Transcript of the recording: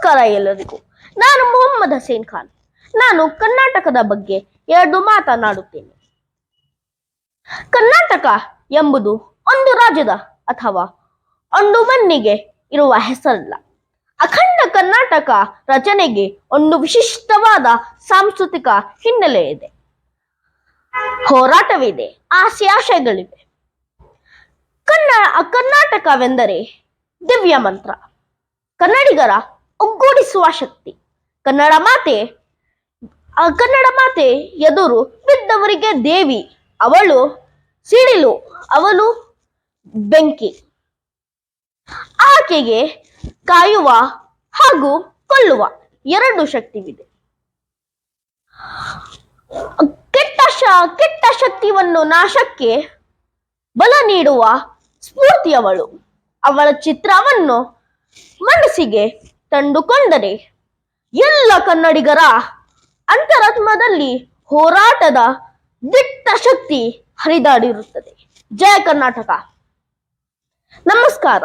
ನಮಸ್ಕಾರ ಎಲ್ಲರಿಗೂ. ನಾನು ಮೊಹಮ್ಮದ್ ಹಸೇನ್ ಖಾನ್. ನಾನು ಕರ್ನಾಟಕದ ಬಗ್ಗೆ 2 ಮಾತನಾಡುತ್ತೇನೆ. ಕರ್ನಾಟಕ ಎಂಬುದು ಒಂದು ರಾಜ್ಯದ ಅಥವಾ ಒಂದು ಮಣ್ಣಿಗೆ ಇರುವ ಹೆಸರಲ್ಲ. ಅಖಂಡ ಕರ್ನಾಟಕ ರಚನೆಗೆ ಒಂದು ವಿಶಿಷ್ಟವಾದ ಸಾಂಸ್ಕೃತಿಕ ಹಿನ್ನೆಲೆ ಇದೆ, ಹೋರಾಟವಿದೆ, ಆಶಯಗಳಿವೆ. ಕರ್ನಾಟಕವೆಂದರೆ ದಿವ್ಯ ಮಂತ್ರ, ಕನ್ನಡಿಗರ ಒಗ್ಗೂಡಿಸುವ ಶಕ್ತಿ. ಕನ್ನಡ ಮಾತೆ ಎದುರು ಬಿದ್ದವರಿಗೆ ದೇವಿ, ಅವಳು ಸಿಡಿಲು, ಅವಳು ಬೆಂಕಿ. ಆಕೆಗೆ ಕಾಯುವ ಹಾಗೂ ಕೊಲ್ಲುವ 2 ಶಕ್ತಿವಿದೆ. ಕೆಟ್ಟ ಶಕ್ತಿಯನ್ನು ನಾಶಕ್ಕೆ ಬಲ ನೀಡುವ ಸ್ಫೂರ್ತಿಯವಳು. ಅವಳ ಚಿತ್ರವನ್ನು ಮನಸ್ಸಿಗೆ ತಂದುಕೊಂಡರೆ ಎಲ್ಲ ಕನ್ನಡಿಗರ ಅಂತರಾತ್ಮದಲ್ಲಿ ಹೋರಾಟದ ದಿಟ್ಟ ಶಕ್ತಿ ಹರಿದಾಡಿರುತ್ತದೆ. ಜಯ ಕರ್ನಾಟಕ. ನಮಸ್ಕಾರ.